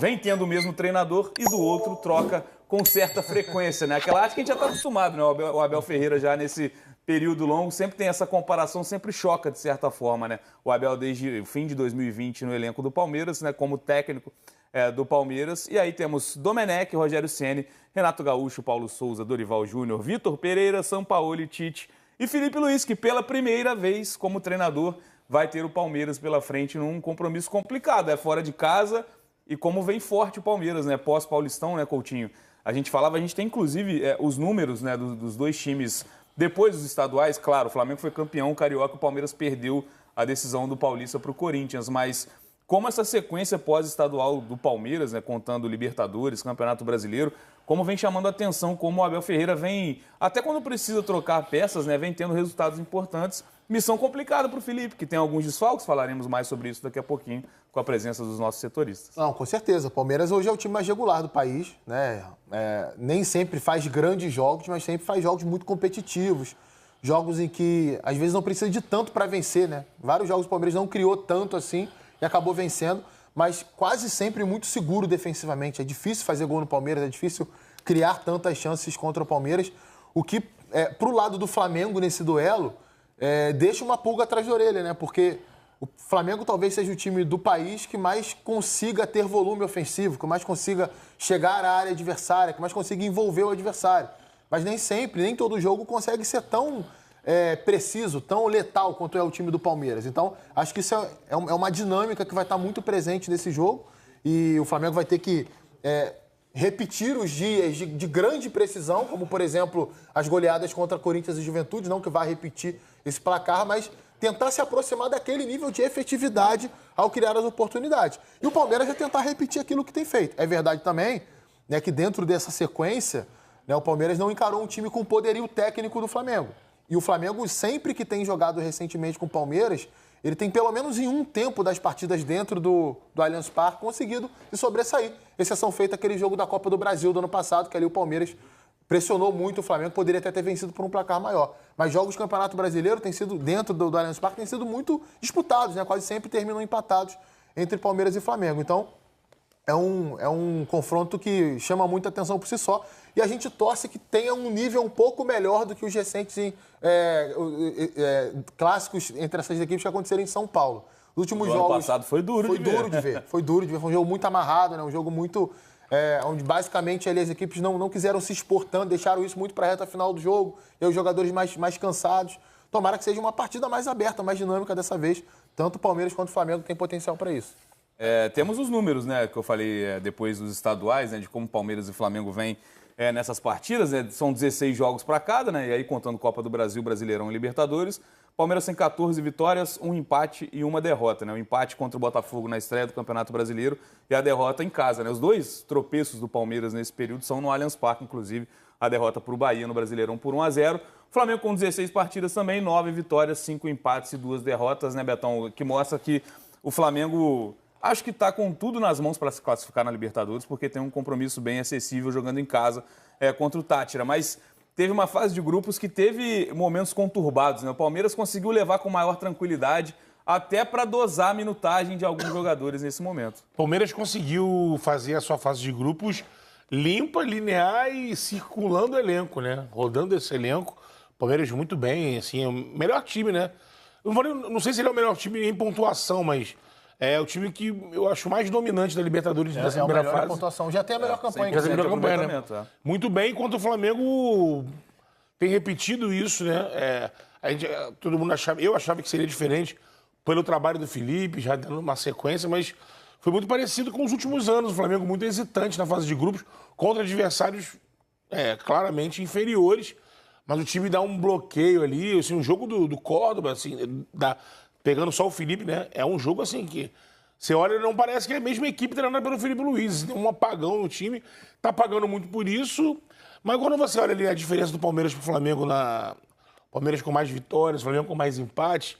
vem tendo o mesmo treinador e do outro troca com certa frequência, né? Aquela arte que a gente já está acostumado, né? O Abel Ferreira já nesse período longo sempre tem essa comparação, sempre choca de certa forma, né? O Abel desde o fim de 2020 no elenco do Palmeiras, né? Como técnico do Palmeiras. E aí temos Domenech, Rogério Ceni, Renato Gaúcho, Paulo Souza, Dorival Júnior, Vitor Pereira, Sampaoli, Tite e Felipe Luiz, que pela primeira vez como treinador vai ter o Palmeiras pela frente num compromisso complicado. É fora de casa e como vem forte o Palmeiras, né? Pós-Paulistão, né, Coutinho? A gente tem inclusive os números, né, dos dois times depois dos estaduais. Claro, o Flamengo foi campeão, o Carioca, o Palmeiras perdeu a decisão do Paulista para o Corinthians, mas como essa sequência pós-estadual do Palmeiras, né, contando Libertadores, Campeonato Brasileiro, como vem chamando a atenção, como o Abel Ferreira vem, até quando precisa trocar peças, né, vem tendo resultados importantes. Missão complicada para o Felipe, que tem alguns desfalques, falaremos mais sobre isso daqui a pouquinho, com a presença dos nossos setoristas. Não, com certeza. O Palmeiras hoje é o time mais regular do país, né? Nem sempre faz grandes jogos, mas sempre faz jogos muito competitivos. Jogos em que, às vezes, não precisa de tanto para vencer, né? Vários jogos o Palmeiras não criou tanto assim e acabou vencendo, mas quase sempre muito seguro defensivamente. É difícil fazer gol no Palmeiras, é difícil criar tantas chances contra o Palmeiras. O que, pro lado do Flamengo nesse duelo, deixa uma pulga atrás da orelha, né? Porque o Flamengo talvez seja o time do país que mais consiga ter volume ofensivo, que mais consiga chegar à área adversária, que mais consiga envolver o adversário. Mas nem sempre, nem todo jogo consegue ser tão preciso, tão letal quanto é o time do Palmeiras. Então, acho que isso é uma dinâmica que vai estar muito presente nesse jogo e o Flamengo vai ter que repetir os dias de grande precisão, como, por exemplo, as goleadas contra Corinthians e Juventude, não que vá repetir esse placar, mas tentar se aproximar daquele nível de efetividade ao criar as oportunidades. E o Palmeiras vai tentar repetir aquilo que tem feito. É verdade também, né, que dentro dessa sequência, né, o Palmeiras não encarou um time com o poderio técnico do Flamengo. E o Flamengo, sempre que tem jogado recentemente com o Palmeiras, ele tem pelo menos em um tempo das partidas dentro do Allianz Parque conseguido se sobressair. Exceção feita aquele jogo da Copa do Brasil do ano passado, que ali o Palmeiras pressionou muito o Flamengo, poderia até ter vencido por um placar maior. Mas jogos do Campeonato Brasileiro têm sido, dentro do Allianz Parque, têm sido muito disputados, né? Quase sempre terminam empatados entre Palmeiras e Flamengo. Então, é um confronto que chama muita atenção por si só. E a gente torce que tenha um nível um pouco melhor do que os recentes clássicos entre essas equipes que aconteceram em São Paulo. Os últimos jogos... ano passado foi duro de ver. Foi duro de ver. Foi um jogo muito amarrado, né? Um jogo muito... onde basicamente ali, as equipes não quiseram se expor tanto, deixaram isso muito para a reta final do jogo, e os jogadores mais cansados. Tomara que seja uma partida mais aberta, mais dinâmica dessa vez. Tanto o Palmeiras quanto o Flamengo tem potencial para isso. Temos os números, né, que eu falei depois dos estaduais, né, de como Palmeiras e Flamengo vêm nessas partidas, né, são 16 jogos para cada, né, e aí contando Copa do Brasil, Brasileirão e Libertadores. Palmeiras tem 14 vitórias, um empate e uma derrota, né, o empate contra o Botafogo na estreia do Campeonato Brasileiro e a derrota em casa, né. Os dois tropeços do Palmeiras nesse período são no Allianz Parque, inclusive a derrota para o Bahia no Brasileirão por 1-0. Flamengo com 16 partidas também, 9 vitórias, 5 empates e 2 derrotas, né, Betão, que mostra que o Flamengo... Acho que está com tudo nas mãos para se classificar na Libertadores, porque tem um compromisso bem acessível jogando em casa contra o Tátira. Mas teve uma fase de grupos que teve momentos conturbados, né? O Palmeiras conseguiu levar com maior tranquilidade, até para dosar a minutagem de alguns jogadores nesse momento. O Palmeiras conseguiu fazer a sua fase de grupos limpa, linear e circulando o elenco, né? Rodando esse elenco. O Palmeiras muito bem, assim, é o melhor time, né? Não sei se ele é o melhor time em pontuação, mas... É o time que eu acho mais dominante da Libertadores dessa primeira fase. Pontuação. Já tem a melhor campanha. Já tem a melhor campanha, né? Muito bem, enquanto o Flamengo tem repetido isso, né? Todo mundo eu achava que seria diferente pelo trabalho do Felipe, já dando uma sequência, mas foi muito parecido com os últimos anos. O Flamengo muito hesitante na fase de grupos, contra adversários claramente inferiores, mas o time dá um bloqueio ali, assim, um jogo do Córdoba, assim, pegando só o Felipe, né? É um jogo assim que você olha e não parece que é a mesma equipe treinada pelo Felipe Luiz. Tem um apagão no time, tá pagando muito por isso. Mas quando você olha ali a diferença do Palmeiras pro Flamengo, Palmeiras com mais vitórias, Flamengo com mais empates,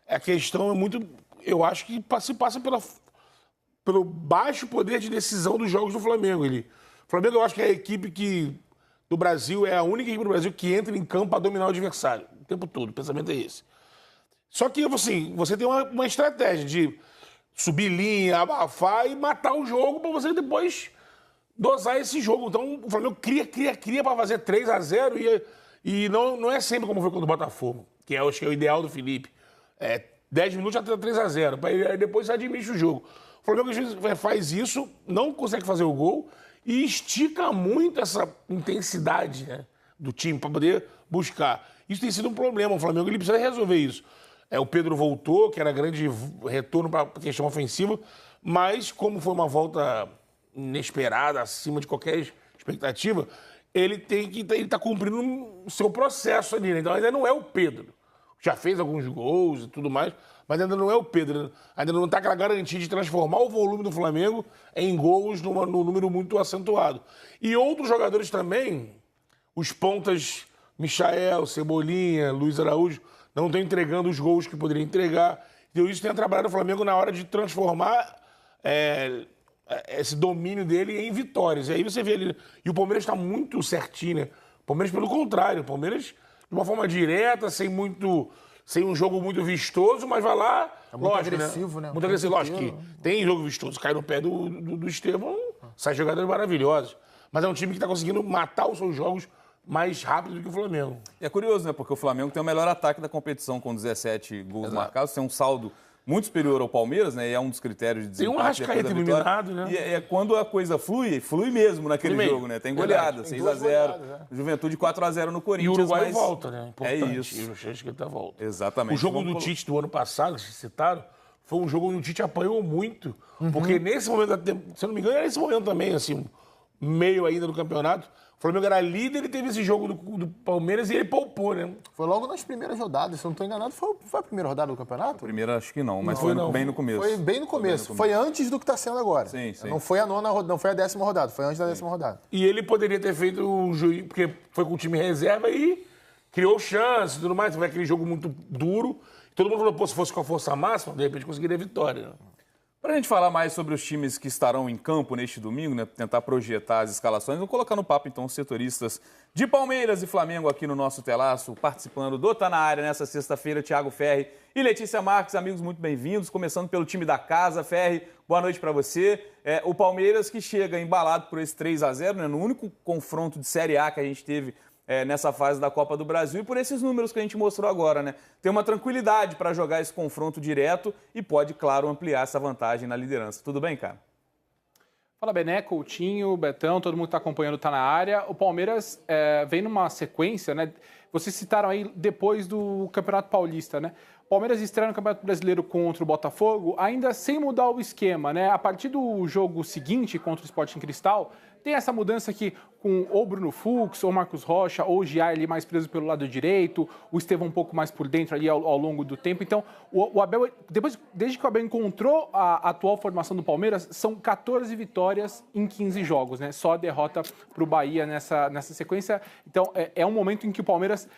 a questão é muito... Eu acho que se passa pelo baixo poder de decisão dos jogos do Flamengo. O Flamengo, eu acho que é a equipe do Brasil, é a única equipe do Brasil que entra em campo para dominar o adversário. O tempo todo, o pensamento é esse. Só que, assim, você tem uma estratégia de subir linha, abafar e matar o jogo para você depois dosar esse jogo. Então, o Flamengo cria para fazer 3-0 e não é sempre como foi contra o Botafogo, que acho que é o ideal do Felipe. 10 minutos já tá 3-0, aí depois você administra o jogo. O Flamengo às vezes faz isso, não consegue fazer o gol e estica muito essa intensidade, né, do time para poder buscar. Isso tem sido um problema. O Flamengo ele precisa resolver isso. O Pedro voltou, que era grande retorno para a questão ofensiva, mas como foi uma volta inesperada, acima de qualquer expectativa, ele está cumprindo o seu processo ali, né? Então ainda não é o Pedro. Já fez alguns gols e tudo mais, mas ainda não é o Pedro. Ainda não está aquela garantia de transformar o volume do Flamengo em gols num número muito acentuado. E outros jogadores também, os pontas Michael, Cebolinha, Luiz Araújo, não estão entregando os gols que poderiam entregar. Então isso tem trabalhado o Flamengo na hora de transformar esse domínio dele em vitórias. E aí você vê ele... E o Palmeiras está muito certinho, né? O Palmeiras, pelo contrário, o Palmeiras, de uma forma direta, sem um jogo muito vistoso, mas vai lá... É muito lógico, agressivo, né? Muito agressivo. Lógico que tem jogo vistoso. Cai no pé do Estevão, sai jogadores maravilhosos. Mas é um time que está conseguindo matar os seus jogos mais rápido do que o Flamengo. E é curioso, né? Porque o Flamengo tem o melhor ataque da competição com 17 gols marcados, tem um saldo muito superior ao Palmeiras, né? E é um dos critérios de desempate. Tem um Arrascaeta iluminado, né? E quando a coisa flui mesmo naquele jogo, né? Tem goleada, 6-0, Juventude 4-0 no Corinthians. E o Uruguai volta, né? Importante. É isso. E o Arrascaeta volta. Exatamente. O jogo do Tite do ano passado, que vocês citaram, foi um jogo onde o Tite apanhou muito. Porque nesse momento da temporada, se eu não me engano, era esse momento também, assim, meio ainda do campeonato. O Flamengo era líder, ele teve esse jogo do Palmeiras e ele poupou, né? Foi logo nas primeiras rodadas, se eu não estou enganado. Foi a primeira rodada do campeonato? Primeira acho que não, mas foi bem no começo. Foi bem no começo. Foi antes do que está sendo agora. Sim, sim. Não foi a 9ª rodada, não foi a 10ª rodada, foi antes da 10ª rodada. E ele poderia ter feito um juiz, porque foi com o time reserva e criou chance e tudo mais. Foi aquele jogo muito duro. Todo mundo falou, pô, se fosse com a força máxima, de repente conseguiria a vitória. Para a gente falar mais sobre os times que estarão em campo neste domingo, né, tentar projetar as escalações, vou colocar no papo então os setoristas de Palmeiras e Flamengo aqui no nosso telaço, participando do Tá Na Área nessa sexta-feira, Thiago Ferri e Letícia Marques, amigos muito bem-vindos, começando pelo time da casa. Ferri, boa noite para você. O Palmeiras que chega embalado por esse 3-0, né, no único confronto de Série A que a gente teve nessa fase da Copa do Brasil, e por esses números que a gente mostrou agora, né? Tem uma tranquilidade para jogar esse confronto direto e pode, claro, ampliar essa vantagem na liderança. Tudo bem, cara? Fala, Bené, Coutinho, Betão, todo mundo que está acompanhando Tá Na Área. O Palmeiras vem numa sequência, né? Vocês citaram aí depois do Campeonato Paulista, né? O Palmeiras estreia no Campeonato Brasileiro contra o Botafogo, ainda sem mudar o esquema, né? A partir do jogo seguinte contra o Sporting Cristal, tem essa mudança aqui com ou Bruno Fux, ou Marcos Rocha, ou o Giai ali mais preso pelo lado direito, o Estevão um pouco mais por dentro ali ao longo do tempo. Então, o Abel, desde que o Abel encontrou a atual formação do Palmeiras, são 14 vitórias em 15 jogos, né? Só a derrota para o Bahia nessa sequência. Então, é um momento em que o Palmeiras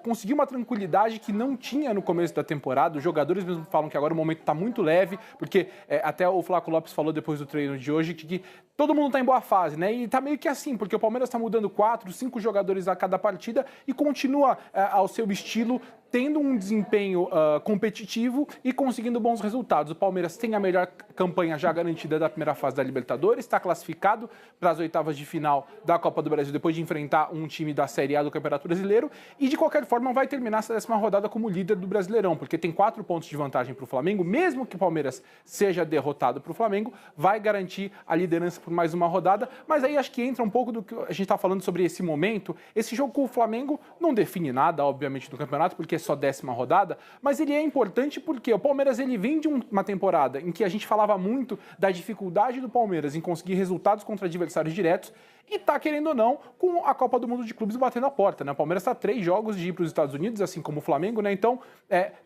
conseguiu uma tranquilidade que não tinha no começo da temporada. Os jogadores mesmo falam que agora o momento está muito leve, porque até o Flávio Lopes falou depois do treino de hoje que todo mundo está em boa fase, né? E tá meio que assim, porque o Palmeiras está mudando 4, 5 jogadores a cada partida e continua ao seu estilo, tendo um desempenho competitivo e conseguindo bons resultados. O Palmeiras tem a melhor campanha já garantida da primeira fase da Libertadores, está classificado para as oitavas de final da Copa do Brasil depois de enfrentar um time da Série A do Campeonato Brasileiro e, de qualquer forma, vai terminar essa 10ª rodada como líder do Brasileirão, porque tem 4 pontos de vantagem para o Flamengo. Mesmo que o Palmeiras seja derrotado para o Flamengo, vai garantir a liderança por mais uma rodada. Mas aí acho que entra um pouco do que a gente está falando sobre esse momento. Esse jogo com o Flamengo não define nada, obviamente, do campeonato, porque é só 10ª rodada, mas ele é importante porque o Palmeiras ele vem de uma temporada em que a gente falava muito da dificuldade do Palmeiras em conseguir resultados contra adversários diretos e tá, querendo ou não, com a Copa do Mundo de Clubes batendo a porta, né? O Palmeiras está a 3 jogos de ir para os Estados Unidos, assim como o Flamengo, né? Então,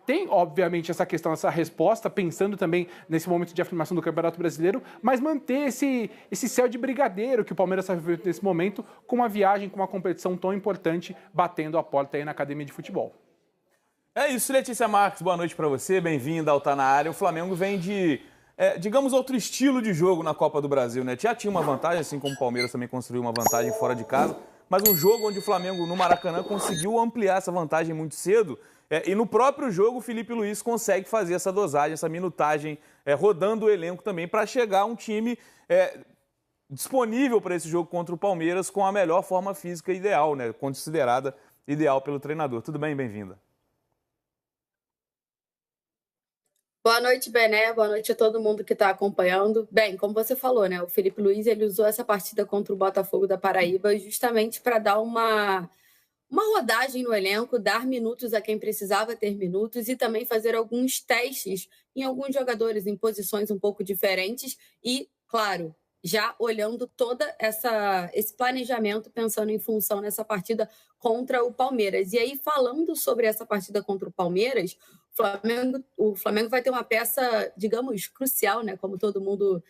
tem, obviamente, essa questão, essa resposta, pensando também nesse momento de afirmação do Campeonato Brasileiro, mas manter esse céu de brigadeiro que o Palmeiras está vivendo nesse momento, com uma viagem, com uma competição tão importante, batendo a porta aí na Academia de Futebol. É isso, Letícia Marques, boa noite para você, bem-vinda ao Tá Na Área. O Flamengo vem de, digamos, outro estilo de jogo na Copa do Brasil, né? Já tinha uma vantagem, assim como o Palmeiras também construiu uma vantagem fora de casa, mas um jogo onde o Flamengo, no Maracanã, conseguiu ampliar essa vantagem muito cedo E no próprio jogo, o Felipe Luiz consegue fazer essa dosagem, essa minutagem, rodando o elenco também, para chegar a um time disponível para esse jogo contra o Palmeiras com a melhor forma física ideal, né? Considerada ideal pelo treinador. Tudo bem? Bem-vinda. Boa noite, Bené. Boa noite a todo mundo que está acompanhando. Bem, como você falou, né? O Felipe Luiz ele usou essa partida contra o Botafogo da Paraíba justamente para dar uma rodagem no elenco, dar minutos a quem precisava ter minutos e também fazer alguns testes em alguns jogadores em posições um pouco diferentes e, claro, já olhando toda esse planejamento, pensando em função nessa partida contra o Palmeiras. E aí, falando sobre essa partida contra o Palmeiras, o Flamengo vai ter uma peça, digamos, crucial, né? Como todo mundo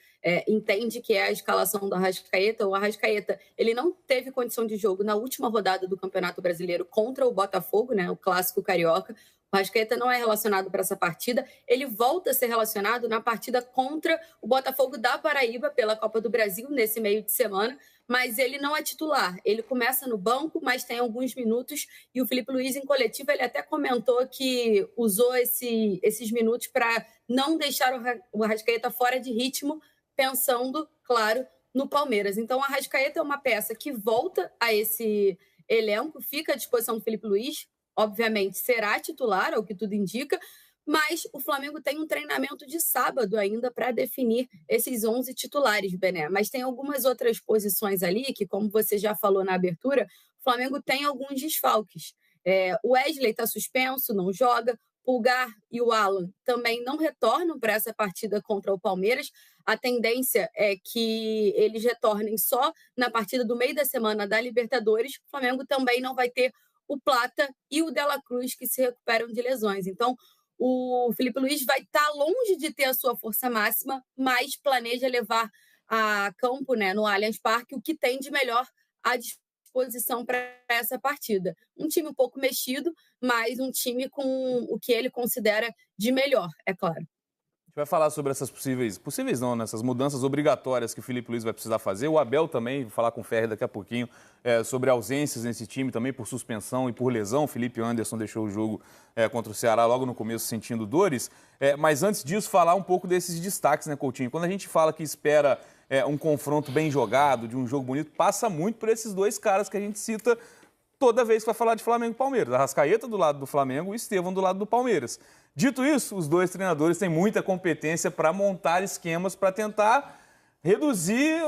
entende que é a escalação do Arrascaeta. O Arrascaeta, ele não teve condição de jogo na última rodada do Campeonato Brasileiro contra o Botafogo, né? O clássico carioca. O Arrascaeta não é relacionado para essa partida. Ele volta a ser relacionado na partida contra o Botafogo da Paraíba pela Copa do Brasil, nesse meio de semana, mas ele não é titular. Ele começa no banco, mas tem alguns minutos, e o Felipe Luiz, em coletiva, ele até comentou que usou esses minutos para não deixar o Arrascaeta fora de ritmo, pensando, claro, no Palmeiras. Então, o Arrascaeta é uma peça que volta a esse elenco, fica à disposição do Felipe Luiz, obviamente será titular, ao que tudo indica, mas o Flamengo tem um treinamento de sábado ainda para definir esses 11 titulares, Bené. Mas tem algumas outras posições ali que, como você já falou na abertura, o Flamengo tem alguns desfalques. O Wesley está suspenso, não joga. Pulgar e o Alan também não retornam para essa partida contra o Palmeiras. A tendência é que eles retornem só na partida do meio da semana da Libertadores. O Flamengo também não vai ter o Plata e o Dela Cruz, que se recuperam de lesões. Então, o Felipe Luiz vai estar longe de ter a sua força máxima, mas planeja levar a campo, né, no Allianz Parque, o que tem de melhor à disposição para essa partida. Um time um pouco mexido, mas um time com o que ele considera de melhor, é claro. A gente vai falar sobre essas possíveis não, nessas mudanças obrigatórias que o Felipe Luiz vai precisar fazer. O Abel também, vou falar com o Ferri daqui a pouquinho, sobre ausências nesse time também por suspensão e por lesão. O Felipe Anderson deixou o jogo contra o Ceará logo no começo sentindo dores. Mas antes disso, falar um pouco desses destaques, né, Coutinho? Quando a gente fala que espera um confronto bem jogado, de um jogo bonito, passa muito por esses dois caras que a gente cita toda vez que vai falar de Flamengo e Palmeiras. Arrascaeta do lado do Flamengo e Estevão do lado do Palmeiras. Dito isso, os dois treinadores têm muita competência para montar esquemas para tentar reduzir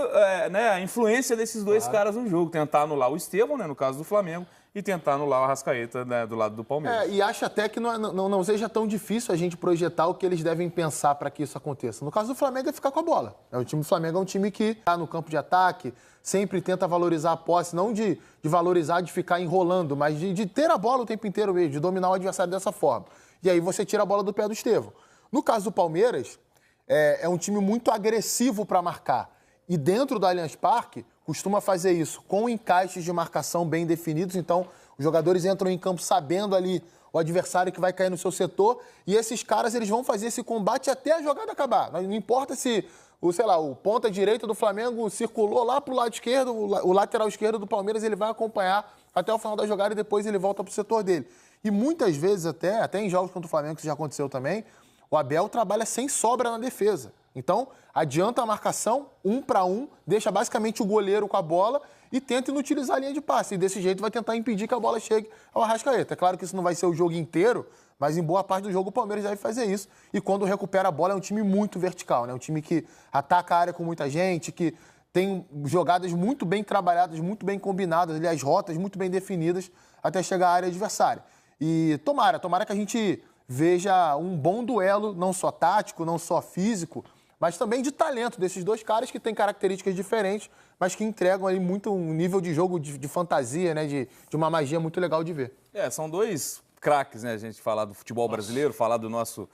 a influência desses dois caras no jogo. Tentar anular o Estevão, né, no caso do Flamengo, e tentar anular o Arrascaeta, né, do lado do Palmeiras. E acho até que não seja tão difícil a gente projetar o que eles devem pensar para que isso aconteça. No caso do Flamengo é ficar com a bola. O time do Flamengo é um time que está no campo de ataque, sempre tenta valorizar a posse, não de valorizar, de ficar enrolando, mas de ter a bola o tempo inteiro mesmo, de dominar o adversário dessa forma. E aí você tira a bola do pé do Estevão. No caso do Palmeiras, é um time muito agressivo para marcar. E dentro do Allianz Parque, costuma fazer isso com encaixes de marcação bem definidos. Então, os jogadores entram em campo sabendo ali o adversário que vai cair no seu setor. E esses caras, eles vão fazer esse combate até a jogada acabar. Não importa se, o ponta direita do Flamengo circulou lá para o lado esquerdo, o lateral esquerdo do Palmeiras, ele vai acompanhar até o final da jogada e depois ele volta para o setor dele. E muitas vezes, até em jogos contra o Flamengo, que já aconteceu também, o Abel trabalha sem sobra na defesa. Então, adianta a marcação, 1 para 1, deixa basicamente o goleiro com a bola e tenta inutilizar a linha de passe. E desse jeito vai tentar impedir que a bola chegue ao Arrascaeta. É claro que isso não vai ser o jogo inteiro, mas em boa parte do jogo o Palmeiras deve fazer isso. E quando recupera a bola é um time muito vertical, né? Um time que ataca a área com muita gente, que tem jogadas muito bem trabalhadas, muito bem combinadas, aliás, rotas muito bem definidas até chegar à área adversária. E tomara que a gente veja um bom duelo, não só tático, não só físico, mas também de talento desses dois caras que têm características diferentes, mas que entregam aí muito um nível de jogo de fantasia, né? De uma magia muito legal de ver. São dois craques, né? A gente falar do futebol brasileiro, falar do nosso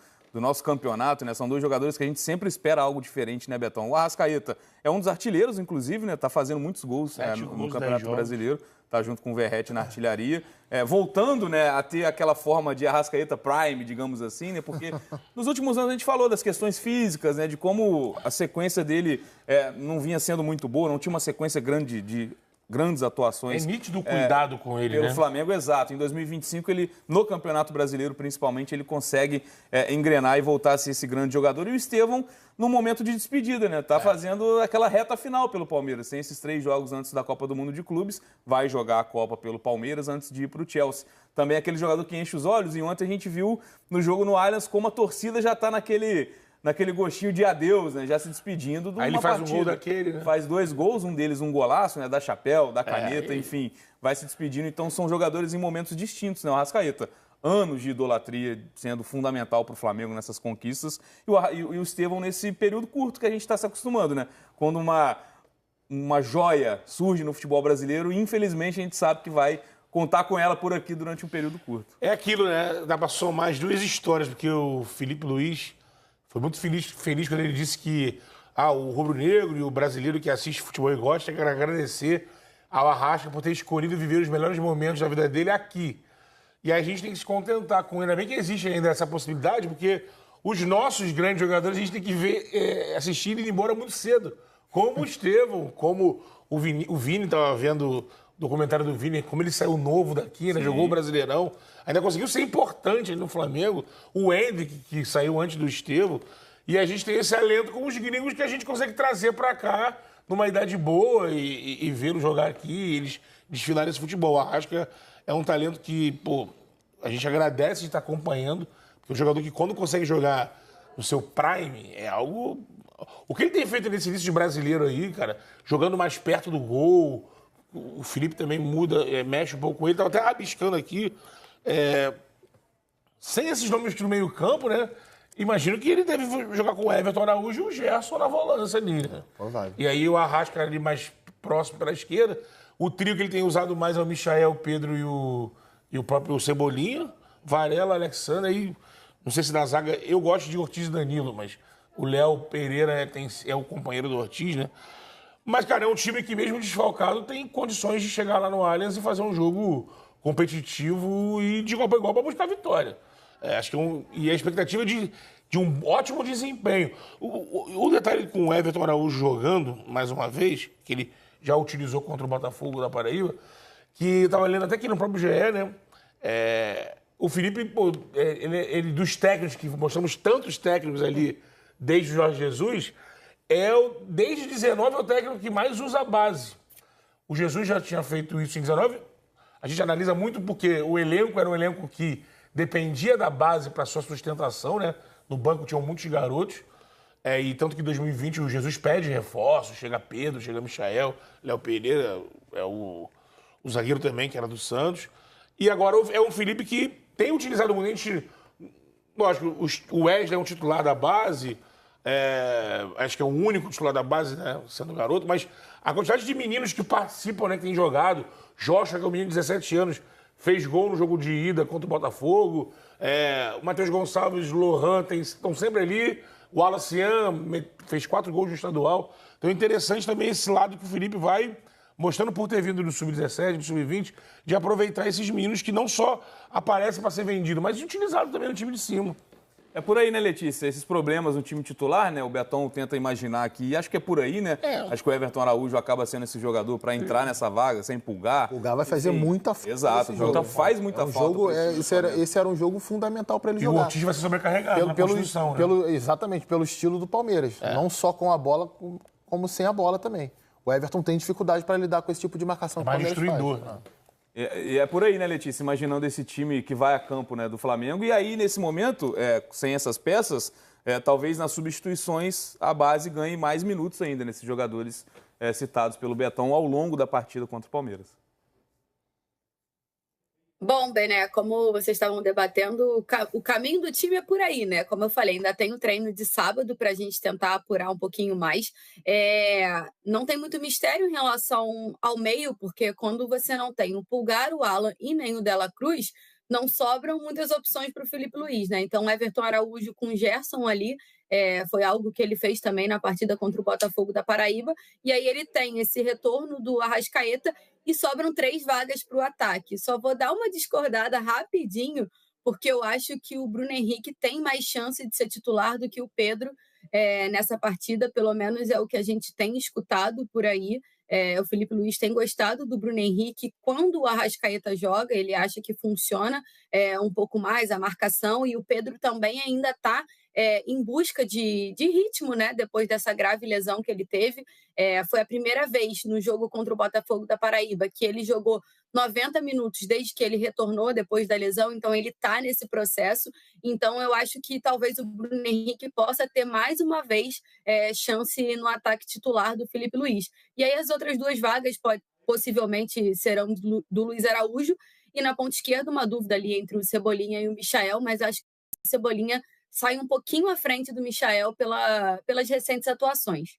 campeonato, né? São dois jogadores que a gente sempre espera algo diferente, né, Betão? O Arrascaeta é um dos artilheiros, inclusive, né? Tá fazendo muitos gols no Campeonato Brasileiro. Tá junto com o Verratti na artilharia. Voltando, né, a ter aquela forma de Arrascaeta Prime, digamos assim, né? Porque nos últimos anos a gente falou das questões físicas, né? De como a sequência dele não vinha sendo muito boa, não tinha uma sequência grande de grandes atuações. É nítido o cuidado com ele, Pelo né? Flamengo, exato. Em 2025, ele, no Campeonato Brasileiro, principalmente, ele consegue engrenar e voltar a ser esse grande jogador. E o Estevão, no momento de despedida, né? Tá fazendo aquela reta final pelo Palmeiras. Tem esses 3 jogos antes da Copa do Mundo de Clubes, vai jogar a Copa pelo Palmeiras antes de ir para o Chelsea. Também é aquele jogador que enche os olhos, e ontem a gente viu no jogo no Allianz como a torcida já tá naquele gostinho de adeus, né? Já se despedindo de uma Aí ele faz partida. um gol daquele, né? Faz 2 gols, um deles um golaço, né? Da chapéu, da caneta, enfim. Vai se despedindo. Então são jogadores em momentos distintos, né? O Arrascaeta, anos de idolatria sendo fundamental para o Flamengo nessas conquistas. E o Estevão nesse período curto que a gente está se acostumando, né? Quando uma joia surge no futebol brasileiro, infelizmente a gente sabe que vai contar com ela por aqui durante um período curto. É aquilo, né? Dá para somar as 2 histórias, porque o Felipe Luiz foi muito feliz quando ele disse que o rubro-negro e o brasileiro que assiste futebol e gosta quer agradecer ao Arrasca por ter escolhido viver os melhores momentos da vida dele aqui. E a gente tem que se contentar com ele. Ainda bem que existe ainda essa possibilidade, porque os nossos grandes jogadores a gente tem que ver, assistir e ir embora muito cedo. Como o Estevão, como o Vini estava vendo o documentário do Vini, como ele saiu novo daqui, né? Jogou o Brasileirão. Ainda conseguiu ser importante no Flamengo. O Hendrick, que saiu antes do Estevão. E a gente tem esse alento com os gringos que a gente consegue trazer para cá numa idade boa e vê-los jogar aqui, eles desfilarem esse futebol. O Arrasca é um talento que, pô, a gente agradece de estar acompanhando, porque o jogador que quando consegue jogar no seu prime é algo... O que ele tem feito nesse início de brasileiro aí, cara, jogando mais perto do gol, o Felipe também muda, mexe um pouco com ele, tava até rabiscando aqui, sem esses nomes no meio campo, né? Imagino que ele deve jogar com o Everton Araújo e o Gerson na volância ali, né? E aí o Arrasca ali mais próximo para a esquerda. O trio que ele tem usado mais é o Michael, o Pedro e o próprio Cebolinha. Varela, Alexandre. Aí, não sei se na zaga... Eu gosto de Ortiz e Danilo, mas o Léo Pereira é o companheiro do Ortiz, né? Mas, cara, é um time que mesmo desfalcado tem condições de chegar lá no Allianz e fazer um jogo competitivo e de igual para igual para buscar a vitória. Acho que e a expectativa de um ótimo desempenho. O detalhe com o Everton Araújo jogando, mais uma vez, que ele já utilizou contra o Botafogo da Paraíba, que estava lendo até aqui no próprio GE, né? O Felipe, pô, ele dos técnicos, que mostramos tantos técnicos ali desde o Jorge Jesus, desde 19 é o técnico que mais usa a base. O Jesus já tinha feito isso em 19. A gente analisa muito porque o elenco era um elenco que dependia da base para sua sustentação, né? No banco tinham muitos garotos. E tanto que em 2020 o Jesus pede reforços, chega Pedro, chega Michael, Léo Pereira, o zagueiro também, que era do Santos. E agora é um Felipe que tem utilizado muito. Lógico, o Wesley é um titular da base, acho que é o único titular da base, né? Sendo garoto, mas a quantidade de meninos que participam, né? Que tem jogado. Joshua, que é um menino de 17 anos, fez gol no jogo de ida contra o Botafogo. O Matheus Gonçalves, Lohan, estão sempre ali. O Alacian fez 4 gols no estadual. Então é interessante também esse lado que o Felipe vai mostrando por ter vindo do Sub-17, do Sub-20, de aproveitar esses meninos que não só aparecem para ser vendido, mas utilizados também no time de cima. É por aí, né, Letícia? Esses problemas no time titular, né? O Betão tenta imaginar aqui, acho que é por aí, né? Acho que o Everton Araújo acaba sendo esse jogador para entrar nessa vaga, sem pulgar. Pulgar vai fazer muita falta. Exato, faz muita falta. Esse era um jogo fundamental para ele jogar. E o Ortiz vai ser sobrecarregado na construção, né? Exatamente, pelo estilo do Palmeiras. Não só com a bola, como sem a bola também. O Everton tem dificuldade para lidar com esse tipo de marcação que o Palmeiras destruidor. faz. E é por aí, né, Letícia? Imaginando esse time que vai a campo, né, do Flamengo. E aí, nesse momento, sem essas peças, talvez nas substituições a base ganhe mais minutos ainda nesses jogadores citados pelo Betão ao longo da partida contra o Palmeiras. Bom, Bené, como vocês estavam debatendo, o caminho do time é por aí, né? Como eu falei, ainda tem o treino de sábado para a gente tentar apurar um pouquinho mais. Não tem muito mistério em relação ao meio, porque quando você não tem o Pulgar, o Alan e nem o Dela Cruz, não sobram muitas opções para o Felipe Luiz, né? Então, Everton Araújo com Gerson ali, foi algo que ele fez também na partida contra o Botafogo da Paraíba. E aí ele tem esse retorno do Arrascaeta e sobram 3 vagas para o ataque. Só vou dar uma discordada rapidinho, porque eu acho que o Bruno Henrique tem mais chance de ser titular do que o Pedro nessa partida, pelo menos é o que a gente tem escutado por aí. O Filipe Luís tem gostado do Bruno Henrique. Quando o Arrascaeta joga, ele acha que funciona um pouco mais a marcação, e o Pedro também ainda está em busca de ritmo, né? Depois dessa grave lesão que ele teve. Foi a primeira vez no jogo contra o Botafogo da Paraíba que ele jogou 90 minutos desde que ele retornou depois da lesão, então ele está nesse processo. Então eu acho que talvez o Bruno Henrique possa ter mais uma vez chance no ataque titular do Filipe Luís. E aí as outras duas vagas possivelmente serão do Luiz Araújo, e na ponta esquerda uma dúvida ali entre o Cebolinha e o Michael, mas acho que o Cebolinha sai um pouquinho à frente do Michael pelas recentes atuações.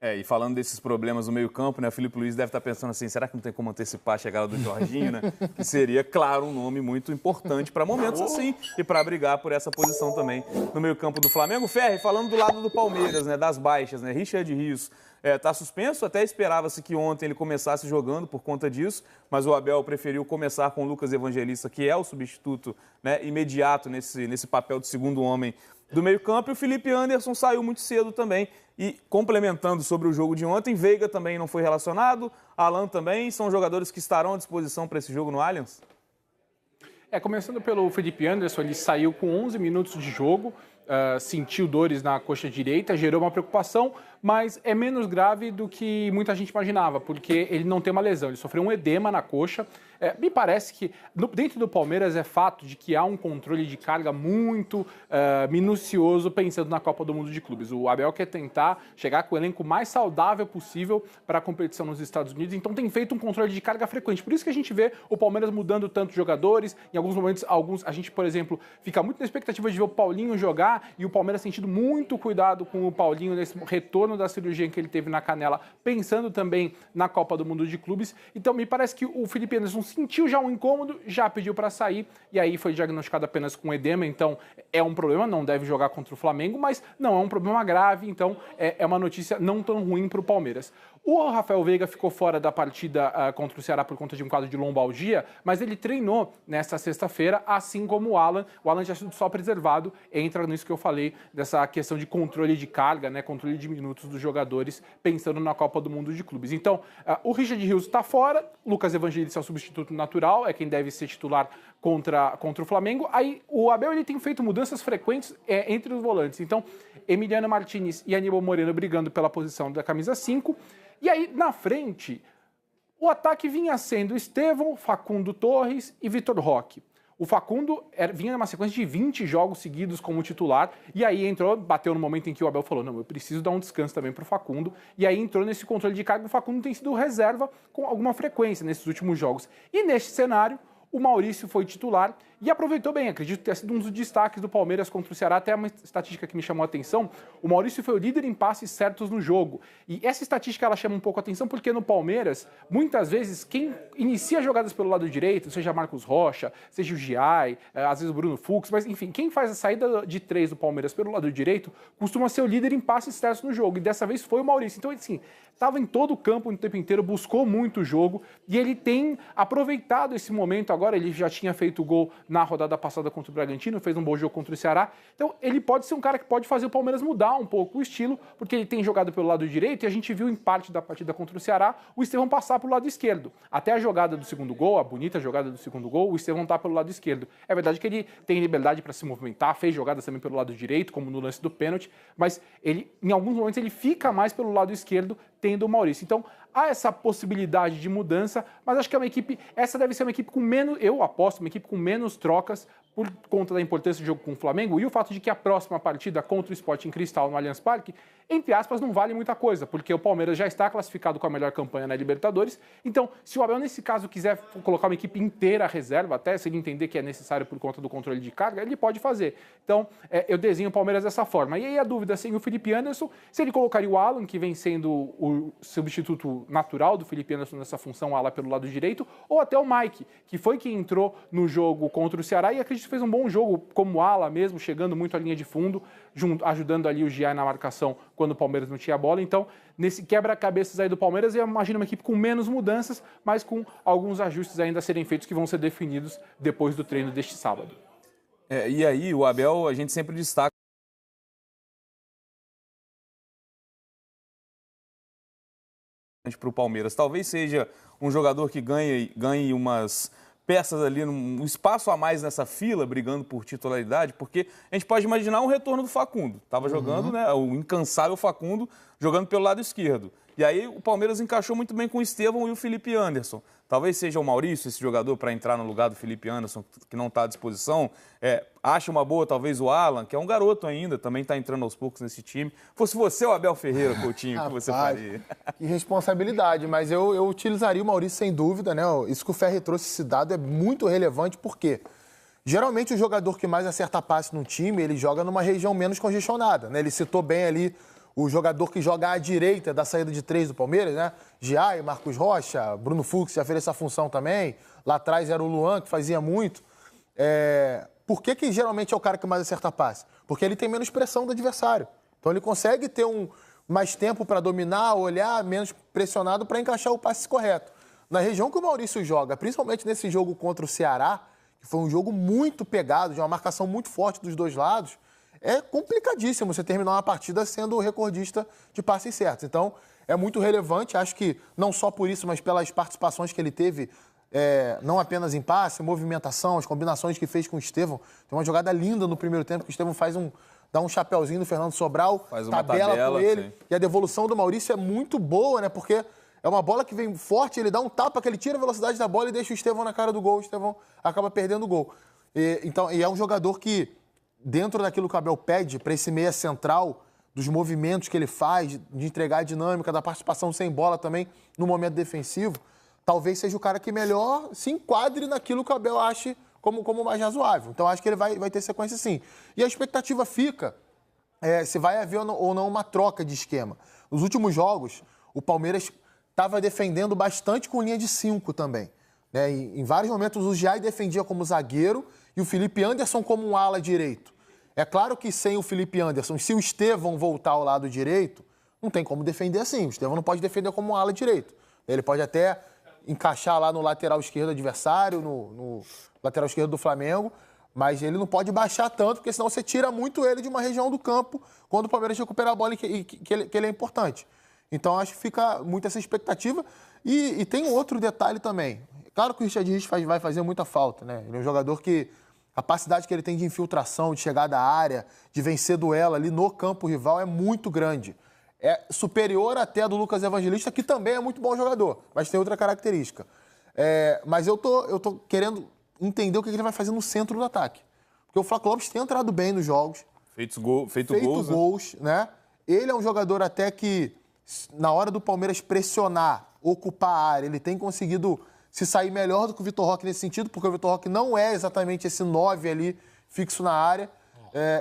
E falando desses problemas no meio-campo, né? O Filipe Luís deve estar pensando assim: será que não tem como antecipar a chegada do Jorginho, né? Que seria, claro, um nome muito importante para momentos assim e para brigar por essa posição também no meio-campo do Flamengo. Ferri, falando do lado do Palmeiras, né? Das baixas, né? Richard Rios está suspenso, até esperava-se que ontem ele começasse jogando por conta disso, mas o Abel preferiu começar com o Lucas Evangelista, que é o substituto, né, imediato nesse papel de segundo homem do meio-campo, e o Felipe Anderson saiu muito cedo também. E complementando sobre o jogo de ontem, Veiga também não foi relacionado, Alan também, são jogadores que estarão à disposição para esse jogo no Allianz? Começando pelo Felipe Anderson, ele saiu com 11 minutos de jogo, sentiu dores na coxa direita, gerou uma preocupação, mas é menos grave do que muita gente imaginava, porque ele não tem uma lesão, ele sofreu um edema na coxa. Me parece que dentro do Palmeiras é fato de que há um controle de carga muito minucioso pensando na Copa do Mundo de Clubes. O Abel quer tentar chegar com o elenco mais saudável possível para a competição nos Estados Unidos, então tem feito um controle de carga frequente. Por isso que a gente vê o Palmeiras mudando tanto jogadores. Em alguns momentos, a gente, por exemplo, fica muito na expectativa de ver o Paulinho jogar, e o Palmeiras sentindo muito cuidado com o Paulinho nesse retorno da cirurgia que ele teve na canela, pensando também na Copa do Mundo de Clubes. Então me parece que o Felipe Anderson sentiu já um incômodo, já pediu para sair, e aí foi diagnosticado apenas com edema, então é um problema, não deve jogar contra o Flamengo, mas não é um problema grave, então é uma notícia não tão ruim para o Palmeiras. O Rafael Veiga ficou fora da partida contra o Ceará por conta de um quadro de lombalgia, mas ele treinou nesta sexta-feira, assim como o Alan. O Alan já sido só preservado, entra nisso que eu falei, dessa questão de controle de carga, né, controle de minutos dos jogadores, pensando na Copa do Mundo de Clubes. Então, o Richard Rios está fora, o Lucas Evangelista é o substituto natural, é quem deve ser titular contra o Flamengo. Aí o Abel ele tem feito mudanças frequentes entre os volantes. Então, Emiliano Martinez e Aníbal Moreno brigando pela posição da camisa 5. E aí, na frente, o ataque vinha sendo Estevão, Facundo Torres e Vitor Roque. O Facundo vinha numa sequência de 20 jogos seguidos como titular, e aí bateu no momento em que o Abel falou: não, eu preciso dar um descanso também para o Facundo, e aí entrou nesse controle de carga. O Facundo tem sido reserva com alguma frequência nesses últimos jogos. E neste cenário, o Maurício foi titular e aproveitou bem. Acredito ter sido um dos destaques do Palmeiras contra o Ceará. Até uma estatística que me chamou a atenção: o Maurício foi o líder em passes certos no jogo. E essa estatística ela chama um pouco a atenção porque no Palmeiras, muitas vezes, quem inicia jogadas pelo lado direito, seja Marcos Rocha, seja o Giai, às vezes o Bruno Fux, mas enfim, quem faz a saída de 3 do Palmeiras pelo lado direito costuma ser o líder em passes certos no jogo. E dessa vez foi o Maurício. Então, assim, estava em todo o campo o tempo inteiro, buscou muito o jogo, e ele tem aproveitado esse momento agora. Ele já tinha feito o gol na rodada passada contra o Bragantino, fez um bom jogo contra o Ceará. Então, ele pode ser um cara que pode fazer o Palmeiras mudar um pouco o estilo, porque ele tem jogado pelo lado direito, e a gente viu em parte da partida contra o Ceará o Estevão passar para o lado esquerdo. Até a jogada do segundo gol, a bonita jogada do segundo gol, o Estevão está pelo lado esquerdo. É verdade que ele tem liberdade para se movimentar, fez jogadas também pelo lado direito, como no lance do pênalti, mas ele, em alguns momentos, ele fica mais pelo lado esquerdo, tendo o Maurício. Então, há essa possibilidade de mudança, mas acho que é uma equipe, essa deve ser uma equipe com menos, eu aposto, uma equipe com menos trocas por conta da importância do jogo com o Flamengo e o fato de que a próxima partida contra o Sporting Cristal no Allianz Parque, entre aspas, não vale muita coisa, porque o Palmeiras já está classificado com a melhor campanha na Libertadores. Então, se o Abel, nesse caso, quiser colocar uma equipe inteira à reserva, até se ele entender que é necessário por conta do controle de carga, ele pode fazer. Então, eu desenho o Palmeiras dessa forma. E aí a dúvida, sem o Felipe Anderson, se ele colocaria o Alan, que vem sendo o substituto natural do Felipe Anderson nessa função, ala pelo lado direito, ou até o Mike, que foi quem entrou no jogo contra o Ceará e acredito que fez um bom jogo como ala mesmo, chegando muito à linha de fundo, ajudando ali o Giai na marcação quando o Palmeiras não tinha bola. Então, nesse quebra-cabeças aí do Palmeiras, eu imagino uma equipe com menos mudanças, mas com alguns ajustes ainda a serem feitos que vão ser definidos depois do treino deste sábado. E aí, o Abel, a gente sempre destaca para o Palmeiras. Talvez seja um jogador que ganhe umas peças ali, um espaço a mais nessa fila, brigando por titularidade, porque a gente pode imaginar um retorno do Facundo. Estava jogando, né, o incansável Facundo, jogando pelo lado esquerdo. E aí o Palmeiras encaixou muito bem com o Estevão e o Felipe Anderson. Talvez seja o Maurício, esse jogador, para entrar no lugar do Felipe Anderson, que não está à disposição. Acha uma boa, talvez, o Alan, que é um garoto ainda, também está entrando aos poucos nesse time. Fosse você o Abel Ferreira, Coutinho, o que você faria? Que responsabilidade, mas eu utilizaria o Maurício sem dúvida, né? Isso que o Ferri trouxe, esse dado é muito relevante, porque geralmente o jogador que mais acerta passe no time, ele joga numa região menos congestionada, né? Ele citou bem ali o jogador que joga à direita da saída de 3 do Palmeiras, né? Giai, Marcos Rocha, Bruno Fux já fez essa função também. Lá atrás era o Luan, que fazia muito. Por que geralmente é o cara que mais acerta passe? Porque ele tem menos pressão do adversário. Então ele consegue ter mais tempo para dominar, olhar, menos pressionado para encaixar o passe correto. Na região que o Maurício joga, principalmente nesse jogo contra o Ceará, que foi um jogo muito pegado, de uma marcação muito forte dos dois lados, é complicadíssimo você terminar uma partida sendo o recordista de passes certos. Então, é muito relevante. Acho que não só por isso, mas pelas participações que ele teve, não apenas em passe, movimentação, as combinações que fez com o Estevão. Tem uma jogada linda no primeiro tempo, que o Estevão dá um chapeuzinho no Fernando Sobral, faz uma tabela com ele. sim. E a devolução do Maurício é muito boa, né? Porque é uma bola que vem forte, ele dá um tapa, que ele tira a velocidade da bola e deixa o Estevão na cara do gol. O Estevão acaba perdendo o gol. E é um jogador que, dentro daquilo que o Abel pede, para esse meia central, dos movimentos que ele faz, de entregar a dinâmica, da participação sem bola também no momento defensivo, talvez seja o cara que melhor se enquadre naquilo que o Abel ache como mais razoável. Então, acho que ele vai ter sequência sim. E a expectativa fica se vai haver ou não uma troca de esquema. Nos últimos jogos, o Palmeiras estava defendendo bastante com linha de 5 também. Né? Em vários momentos, o Giai defendia como zagueiro e o Felipe Anderson como um ala direito. É claro que sem o Felipe Anderson, se o Estevão voltar ao lado direito, não tem como defender assim. O Estevão não pode defender como um ala direito. Ele pode até encaixar lá no lateral esquerdo do adversário, no lateral esquerdo do Flamengo, mas ele não pode baixar tanto, porque senão você tira muito ele de uma região do campo quando o Palmeiras recuperar a bola e que ele é importante. Então, acho que fica muito essa expectativa. E tem um outro detalhe também. Claro que o Richard Rios vai fazer muita falta, né? Ele é um jogador que a capacidade que ele tem de infiltração, de chegada à área, de vencer duelo ali no campo rival é muito grande. É superior até a do Lucas Evangelista, que também é muito bom jogador, mas tem outra característica. Mas eu tô querendo entender o que ele vai fazer no centro do ataque. Porque o Flávio Lopes tem entrado bem nos jogos. Feito gols, né? Ele é um jogador até que, na hora do Palmeiras pressionar, ocupar a área, ele tem conseguido se sair melhor do que o Vitor Roque nesse sentido, porque o Vitor Roque não é exatamente esse 9 ali fixo na área.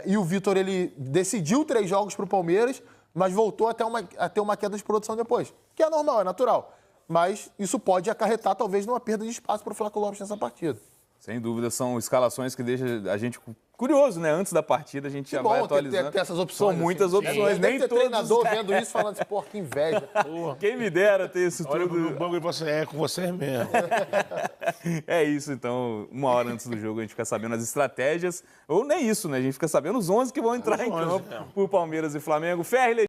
E o Vitor, ele decidiu 3 jogos para o Palmeiras, mas voltou a ter uma queda de produção depois. Que é normal, é natural. Mas isso pode acarretar, talvez, numa perda de espaço para o Flávio Lopes nessa partida. Sem dúvida, são escalações que deixam a gente curioso, né? Antes da partida, a gente já vai atualizando. Ter essas opções. São muitas opções, nem ter todos. Treinador vendo isso falando assim, pô, que inveja. Quem me dera ter isso Olha tudo. no banco e você com vocês mesmo. É isso, então, uma hora antes do jogo a gente fica sabendo as estratégias, ou nem isso, né? A gente fica sabendo os 11 que vão entrar em campo por Palmeiras e Flamengo. Ferri